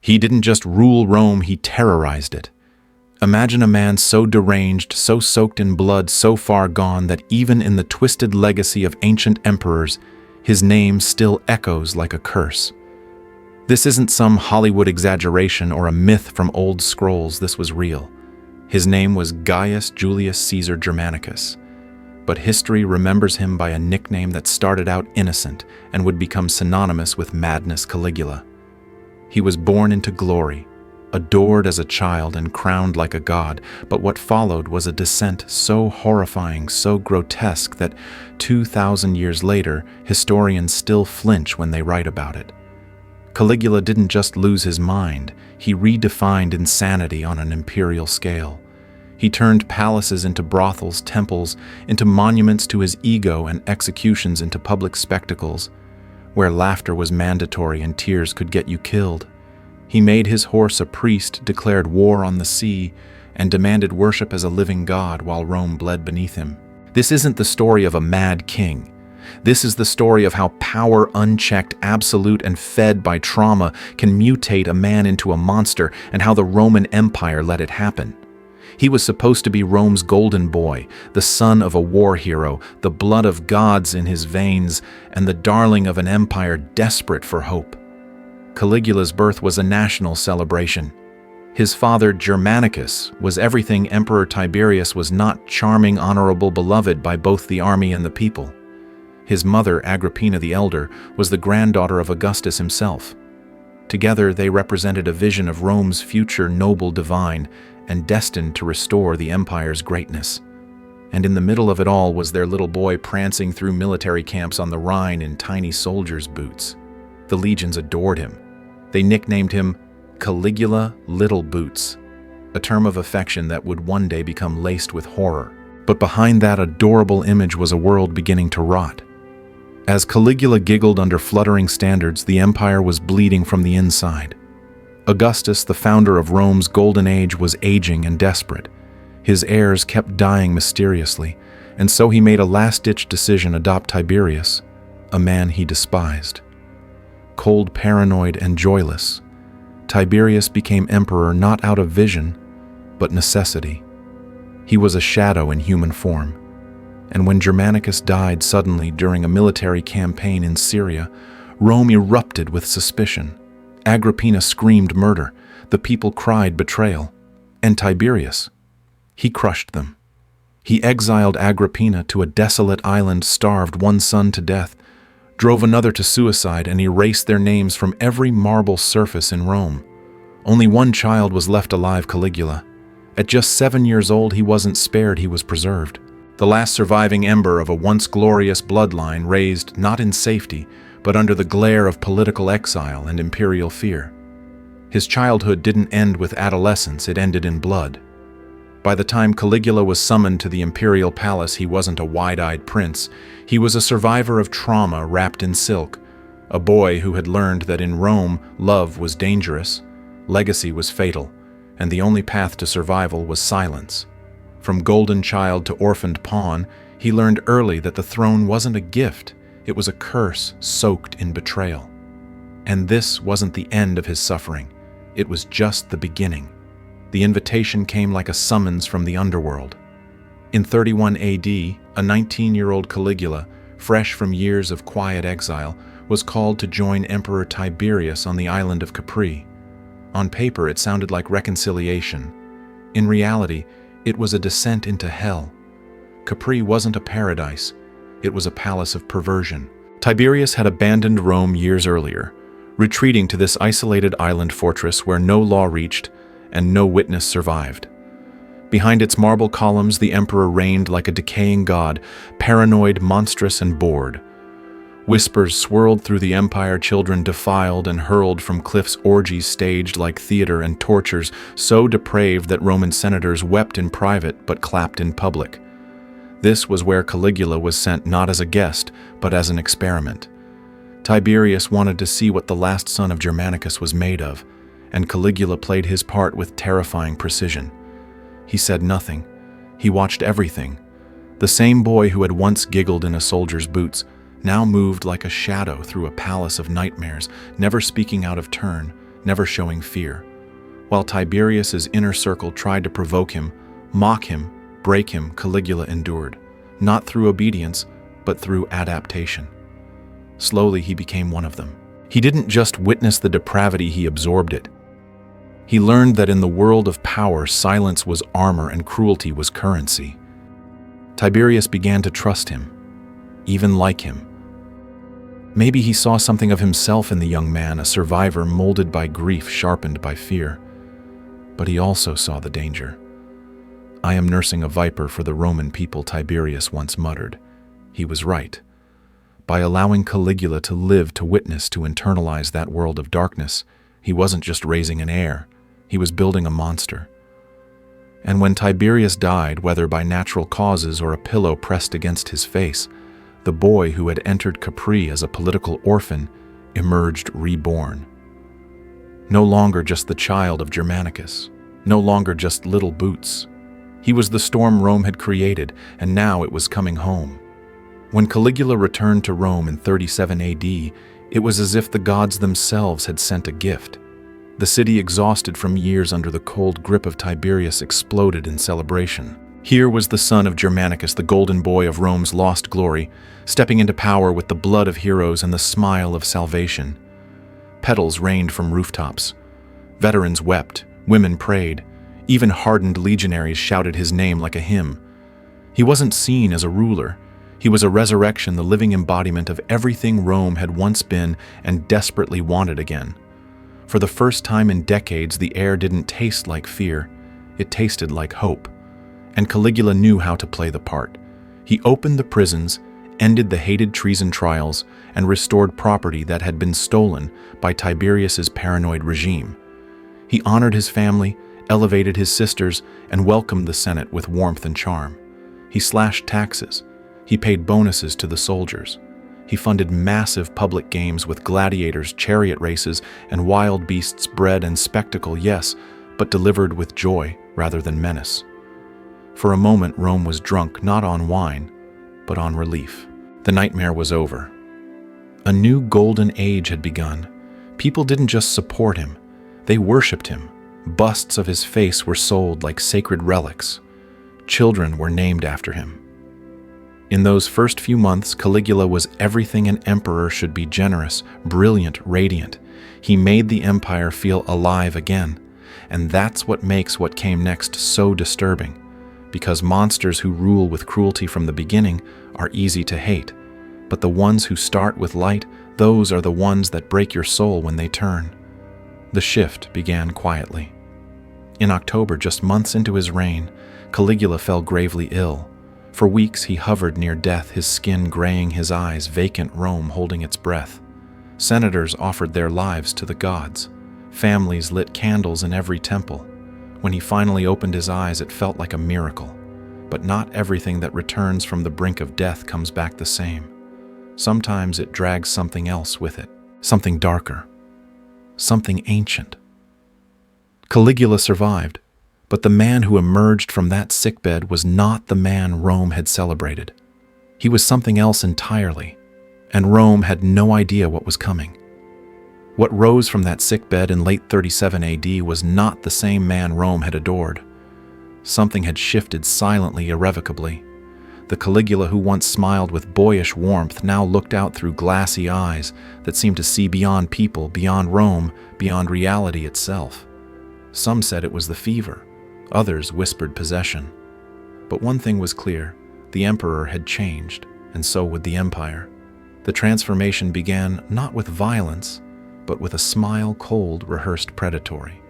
He didn't just rule Rome, he terrorized it. Imagine a man so deranged, so soaked in blood, so far gone that even in the twisted legacy of ancient emperors, his name still echoes like a curse. This isn't some Hollywood exaggeration or a myth from old scrolls, this was real. His name was Gaius Julius Caesar Germanicus, but history remembers him by a nickname that started out innocent and would become synonymous with madness: Caligula. He was born into glory, adored as a child and crowned like a god, but what followed was a descent so horrifying, so grotesque that 2,000 years later, historians still flinch when they write about it. Caligula didn't just lose his mind, he redefined insanity on an imperial scale. He turned palaces into brothels, temples into monuments to his ego, and executions into public spectacles, where laughter was mandatory and tears could get you killed. He made his horse a priest, declared war on the sea, and demanded worship as a living god while Rome bled beneath him. This isn't the story of a mad king. This is the story of how power, unchecked, absolute, and fed by trauma, can mutate a man into a monster, and how the Roman Empire let it happen. He was supposed to be Rome's golden boy, the son of a war hero, the blood of gods in his veins, and the darling of an empire desperate for hope. Caligula's birth was a national celebration. His father, Germanicus, was everything Emperor Tiberius was not: charming, honorable, beloved by both the army and the people. His mother, Agrippina the Elder, was the granddaughter of Augustus himself. Together, they represented a vision of Rome's future noble divine and destined to restore the empire's greatness. And in the middle of it all was their little boy prancing through military camps on the Rhine in tiny soldiers' boots. The legions adored him. They nicknamed him Caligula Little Boots, a term of affection that would one day become laced with horror. But behind that adorable image was a world beginning to rot. As Caligula giggled under fluttering standards, the empire was bleeding from the inside. Augustus, the founder of Rome's golden age, was aging and desperate. His heirs kept dying mysteriously, and so he made a last-ditch decision: adopt Tiberius, a man he despised. Cold, paranoid, and joyless, Tiberius became emperor not out of vision, but necessity. He was a shadow in human form. And when Germanicus died suddenly during a military campaign in Syria, Rome erupted with suspicion. Agrippina screamed murder, the people cried betrayal. And Tiberius, he crushed them. He exiled Agrippina to a desolate island, starved one son to death, drove another to suicide, and erased their names from every marble surface in Rome. Only one child was left alive: Caligula. At just 7 years old, he wasn't spared, he was preserved. The last surviving ember of a once glorious bloodline, raised not in safety, but under the glare of political exile and imperial fear. His childhood didn't end with adolescence, it ended in blood. By the time Caligula was summoned to the imperial palace, he wasn't a wide-eyed prince. He was a survivor of trauma wrapped in silk, a boy who had learned that in Rome, love was dangerous, legacy was fatal, and the only path to survival was silence. From golden child to orphaned pawn, he learned early that the throne wasn't a gift, it was a curse soaked in betrayal. And this wasn't the end of his suffering, it was just the beginning. The invitation came like a summons from the underworld. In 31 AD, a 19-year-old Caligula, fresh from years of quiet exile, was called to join Emperor Tiberius on the island of Capri. On paper, it sounded like reconciliation. In reality, it was a descent into hell. Capri wasn't a paradise, it was a palace of perversion. Tiberius had abandoned Rome years earlier, retreating to this isolated island fortress where no law reached and no witness survived. Behind its marble columns, the emperor reigned like a decaying god, paranoid, monstrous, and bored. Whispers swirled through the empire, children defiled and hurled from cliffs, orgies staged like theater, and tortures so depraved that Roman senators wept in private but clapped in public. This was where Caligula was sent not as a guest, but as an experiment. Tiberius wanted to see what the last son of Germanicus was made of, and Caligula played his part with terrifying precision. He said nothing. He watched everything. The same boy who had once giggled in a soldier's boots now moved like a shadow through a palace of nightmares, never speaking out of turn, never showing fear. While Tiberius's inner circle tried to provoke him, mock him, break him, Caligula endured, not through obedience, but through adaptation. Slowly he became one of them. He didn't just witness the depravity, he absorbed it. He learned that in the world of power, silence was armor and cruelty was currency. Tiberius began to trust him, even like him. Maybe he saw something of himself in the young man, a survivor molded by grief, sharpened by fear. But he also saw the danger. "I am nursing a viper for the Roman people," Tiberius once muttered. He was right. By allowing Caligula to live, to witness, to internalize that world of darkness, he wasn't just raising an heir, he was building a monster. And when Tiberius died, whether by natural causes or a pillow pressed against his face, the boy who had entered Capri as a political orphan emerged reborn. No longer just the child of Germanicus, no longer just little Boots. He was the storm Rome had created, and now it was coming home. When Caligula returned to Rome in 37 AD, it was as if the gods themselves had sent a gift. The city, exhausted from years under the cold grip of Tiberius, exploded in celebration. Here was the son of Germanicus, the golden boy of Rome's lost glory, stepping into power with the blood of heroes and the smile of salvation. Petals rained from rooftops. Veterans wept, women prayed, even hardened legionaries shouted his name like a hymn. He wasn't seen as a ruler. He was a resurrection, the living embodiment of everything Rome had once been and desperately wanted again. For the first time in decades, the air didn't taste like fear, it tasted like hope. And Caligula knew how to play the part. He opened the prisons, ended the hated treason trials, and restored property that had been stolen by Tiberius's paranoid regime. He honored his family, elevated his sisters, and welcomed the Senate with warmth and charm. He slashed taxes. He paid bonuses to the soldiers. He funded massive public games with gladiators, chariot races, and wild beasts, bread and spectacle, yes, but delivered with joy rather than menace. For a moment, Rome was drunk not on wine, but on relief. The nightmare was over. A new golden age had begun. People didn't just support him, they worshipped him. Busts of his face were sold like sacred relics. Children were named after him. In those first few months, Caligula was everything an emperor should be: generous, brilliant, radiant. He made the empire feel alive again. And that's what makes what came next so disturbing. Because monsters who rule with cruelty from the beginning are easy to hate. But the ones who start with light, those are the ones that break your soul when they turn. The shift began quietly. In October, just months into his reign, Caligula fell gravely ill. For weeks he hovered near death, his skin graying, his eyes vacant, Rome holding its breath. Senators offered their lives to the gods. Families lit candles in every temple. When he finally opened his eyes, it felt like a miracle. But not everything that returns from the brink of death comes back the same. Sometimes it drags something else with it, something darker, something ancient. Caligula survived. But the man who emerged from that sickbed was not the man Rome had celebrated. He was something else entirely, and Rome had no idea what was coming. What rose from that sickbed in late 37 AD was not the same man Rome had adored. Something had shifted silently, irrevocably. The Caligula who once smiled with boyish warmth now looked out through glassy eyes that seemed to see beyond people, beyond Rome, beyond reality itself. Some said it was the fever. Others whispered possession. But one thing was clear: the emperor had changed, and so would the empire. The transformation began not with violence, but with a smile, cold, rehearsed, predatory.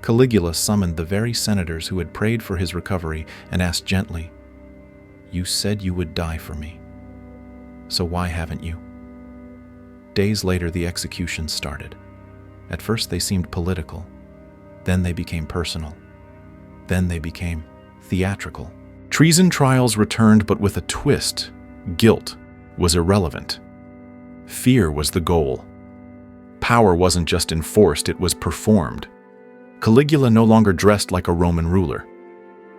Caligula summoned the very senators who had prayed for his recovery and asked gently, "You said you would die for me. So why haven't you?" Days later, the executions started. At first they seemed political. Then they became personal. Then they became theatrical. Treason trials returned, but with a twist. Guilt was irrelevant. Fear was the goal. Power wasn't just enforced, it was performed. Caligula no longer dressed like a Roman ruler.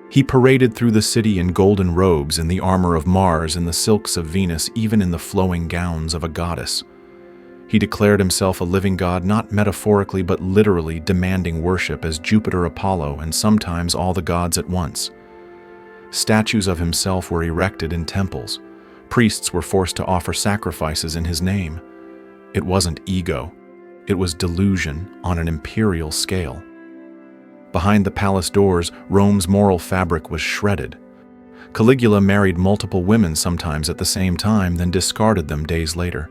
He paraded through the city in golden robes, in the armor of Mars, in the silks of Venus, even in the flowing gowns of a goddess. He declared himself a living god, not metaphorically but literally, demanding worship as Jupiter, Apollo, and sometimes all the gods at once. Statues of himself were erected in temples. Priests were forced to offer sacrifices in his name. It wasn't ego. It was delusion on an imperial scale. Behind the palace doors, Rome's moral fabric was shredded. Caligula married multiple women sometimes at the same time, then discarded them days later.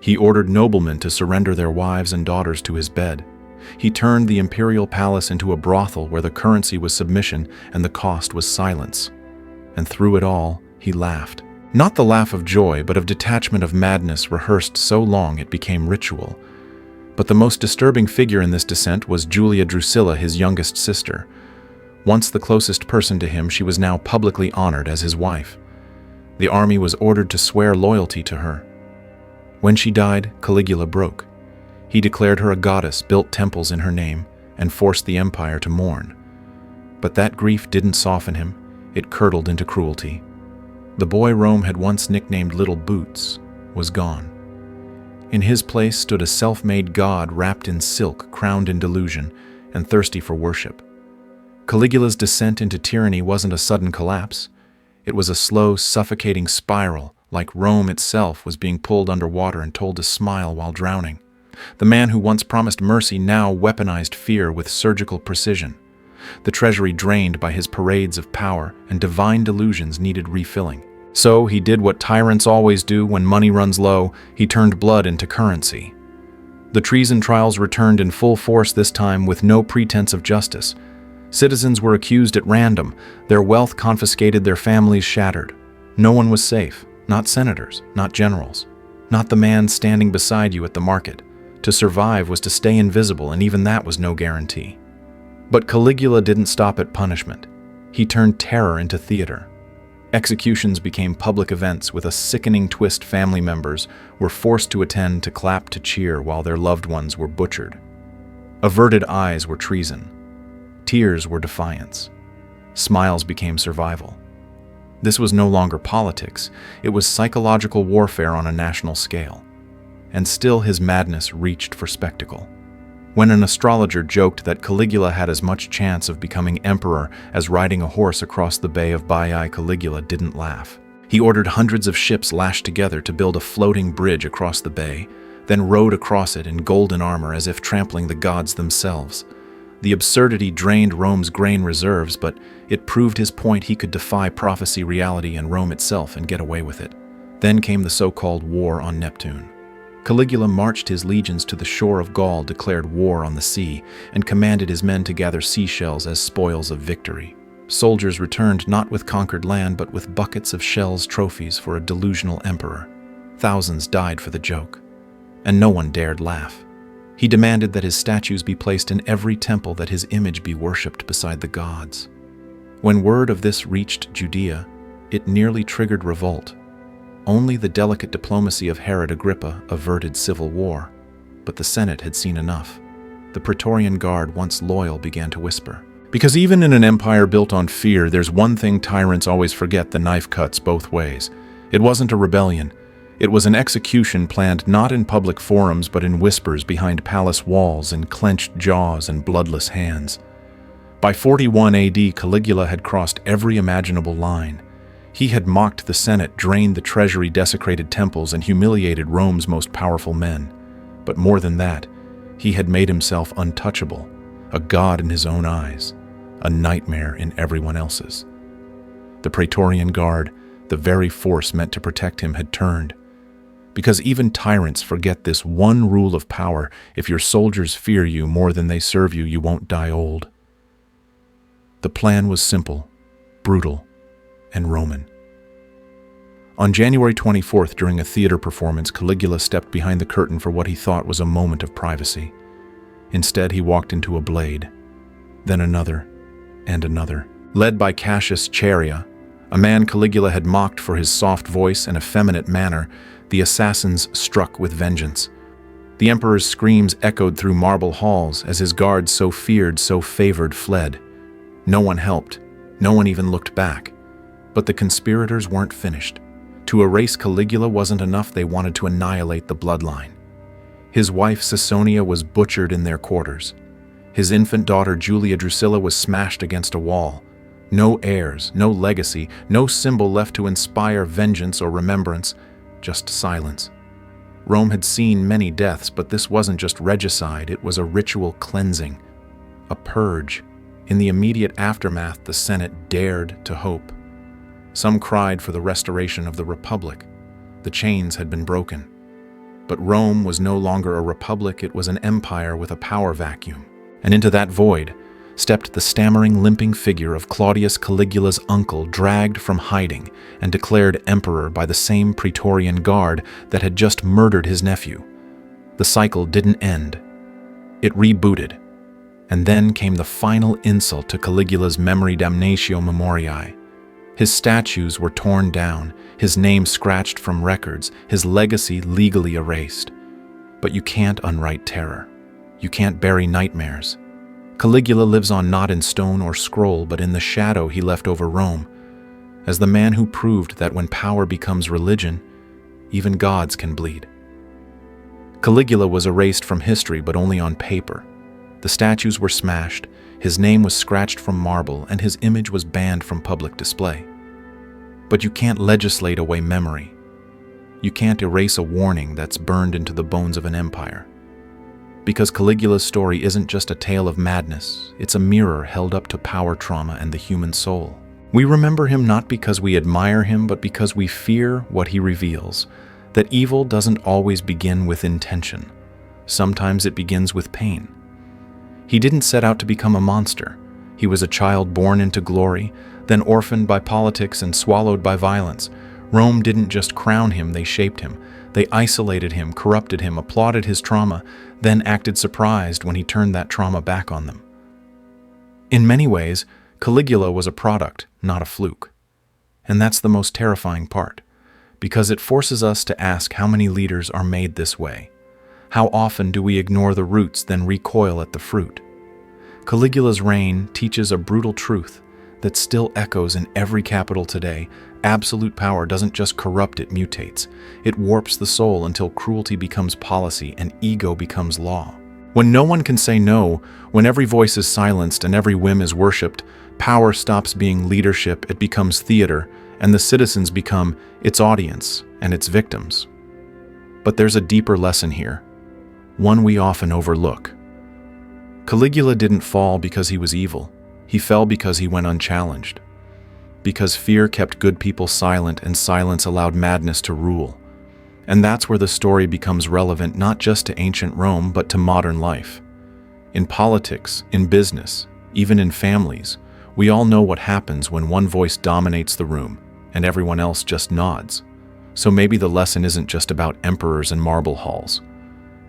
He ordered noblemen to surrender their wives and daughters to his bed. He turned the imperial palace into a brothel where the currency was submission and the cost was silence. And through it all, he laughed. Not the laugh of joy, but of detachment, of madness rehearsed so long it became ritual. But the most disturbing figure in this descent was Julia Drusilla, his youngest sister. Once the closest person to him, she was now publicly honored as his wife. The army was ordered to swear loyalty to her. When she died, Caligula broke. He declared her a goddess, built temples in her name, and forced the empire to mourn. But that grief didn't soften him. It curdled into cruelty. The boy Rome had once nicknamed Little Boots was gone. In his place stood a self-made god wrapped in silk, crowned in delusion, and thirsty for worship. Caligula's descent into tyranny wasn't a sudden collapse. It was a slow, suffocating spiral, like Rome itself was being pulled underwater and told to smile while drowning. The man who once promised mercy now weaponized fear with surgical precision. The treasury drained by his parades of power, and divine delusions needed refilling. So he did what tyrants always do when money runs low: he turned blood into currency. The treason trials returned in full force, this time with no pretense of justice. Citizens were accused at random, their wealth confiscated, their families shattered. No one was safe, not senators, not generals, not the man standing beside you at the market. To survive was to stay invisible, and even that was no guarantee. But Caligula didn't stop at punishment. He turned terror into theater. Executions became public events with a sickening twist. Family members were forced to attend, to clap, to cheer while their loved ones were butchered. Averted eyes were treason. Tears were defiance. Smiles became survival. This was no longer politics. It was psychological warfare on a national scale. And still his madness reached for spectacle. When an astrologer joked that Caligula had as much chance of becoming emperor as riding a horse across the Bay of Baiae, Caligula didn't laugh. He ordered hundreds of ships lashed together to build a floating bridge across the bay, then rode across it in golden armor as if trampling the gods themselves. The absurdity drained Rome's grain reserves, but it proved his point: he could defy prophecy, reality, and Rome itself and get away with it. Then came the so-called war on Neptune. Caligula marched his legions to the shore of Gaul, declared war on the sea, and commanded his men to gather seashells as spoils of victory. Soldiers returned not with conquered land, but with buckets of shells, trophies for a delusional emperor. Thousands died for the joke, and no one dared laugh. He demanded that his statues be placed in every temple, that his image be worshipped beside the gods. When word of this reached Judea, it nearly triggered revolt. Only the delicate diplomacy of Herod Agrippa averted civil war, but the Senate had seen enough. The Praetorian Guard, once loyal, began to whisper. Because even in an empire built on fear, there's one thing tyrants always forget: the knife cuts both ways. It wasn't a rebellion. It was an execution planned not in public forums, but in whispers behind palace walls, in clenched jaws and bloodless hands. By 41 AD, Caligula had crossed every imaginable line. He had mocked the Senate, drained the treasury, desecrated temples, and humiliated Rome's most powerful men. But more than that, he had made himself untouchable, a god in his own eyes, a nightmare in everyone else's. The Praetorian Guard, the very force meant to protect him, had turned. Because even tyrants forget this one rule of power: if your soldiers fear you more than they serve you, you won't die old. The plan was simple, brutal, and Roman. On January 24th, during a theater performance, Caligula stepped behind the curtain for what he thought was a moment of privacy. Instead, he walked into a blade, then another, and another. Led by Cassius Chaerea, a man Caligula had mocked for his soft voice and effeminate manner, the assassins struck with vengeance. The emperor's screams echoed through marble halls as his guards, so feared, so favored, fled. No one helped. No one even looked back. But the conspirators weren't finished. To erase Caligula wasn't enough. They wanted to annihilate the bloodline. His wife Caesonia was butchered in their quarters. His infant daughter Julia Drusilla was smashed against a wall. No heirs, no legacy, no symbol left to inspire vengeance or remembrance, just silence. Rome had seen many deaths, but this wasn't just regicide, it was a ritual cleansing, a purge. In the immediate aftermath, the Senate dared to hope. Some cried for the restoration of the Republic. The chains had been broken. But Rome was no longer a republic, it was an empire with a power vacuum. And into that void stepped the stammering, limping figure of Claudius Caligula's uncle, dragged from hiding and declared emperor by the same Praetorian Guard that had just murdered his nephew. The cycle didn't end. It rebooted. And then came the final insult to Caligula's memory, damnatio memoriae. His statues were torn down, his name scratched from records, his legacy legally erased. But you can't unwrite terror. You can't bury nightmares. Caligula lives on not in stone or scroll, but in the shadow he left over Rome, as the man who proved that when power becomes religion, even gods can bleed. Caligula was erased from history, but only on paper. The statues were smashed, his name was scratched from marble, and his image was banned from public display. But you can't legislate away memory. You can't erase a warning that's burned into the bones of an empire. Because Caligula's story isn't just a tale of madness, it's a mirror held up to power trauma and the human soul. We remember him not because we admire him, but because we fear what he reveals, that evil doesn't always begin with intention. Sometimes it begins with pain. He didn't set out to become a monster. He was a child born into glory, then orphaned by politics and swallowed by violence. Rome didn't just crown him, they shaped him. They isolated him, corrupted him, applauded his trauma, then acted surprised when he turned that trauma back on them. In many ways, Caligula was a product, not a fluke. And that's the most terrifying part, because it forces us to ask how many leaders are made this way. How often do we ignore the roots, then recoil at the fruit? Caligula's reign teaches a brutal truth that still echoes in every capital today. Absolute power doesn't just corrupt, it mutates. It warps the soul until cruelty becomes policy and ego becomes law. When no one can say no, when every voice is silenced and every whim is worshipped, power stops being leadership, it becomes theater, and the citizens become its audience and its victims. But there's a deeper lesson here, one we often overlook. Caligula didn't fall because he was evil. He fell because he went unchallenged. Because fear kept good people silent and silence allowed madness to rule. And that's where the story becomes relevant not just to ancient Rome, but to modern life. In politics, in business, even in families, we all know what happens when one voice dominates the room and everyone else just nods. So maybe the lesson isn't just about emperors and marble halls.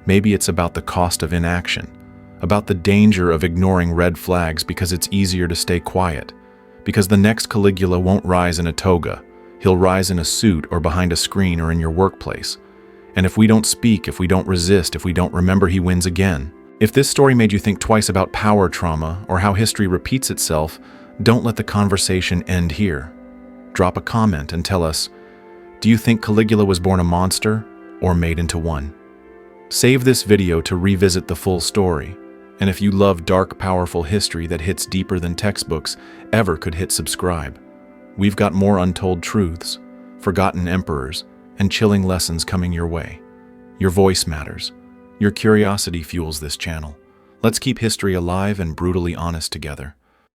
Maybe it's about the cost of inaction, about the danger of ignoring red flags because it's easier to stay quiet, because the next Caligula won't rise in a toga. He'll rise in a suit or behind a screen or in your workplace. And if we don't speak, if we don't resist, if we don't remember, he wins again. If this story made you think twice about power trauma or how history repeats itself, don't let the conversation end here. Drop a comment and tell us, do you think Caligula was born a monster or made into one? Save this video to revisit the full story. And if you love dark, powerful history that hits deeper than textbooks ever could, hit subscribe. We've got more untold truths, forgotten emperors, and chilling lessons coming your way. Your voice matters. Your curiosity fuels this channel. Let's keep history alive and brutally honest together.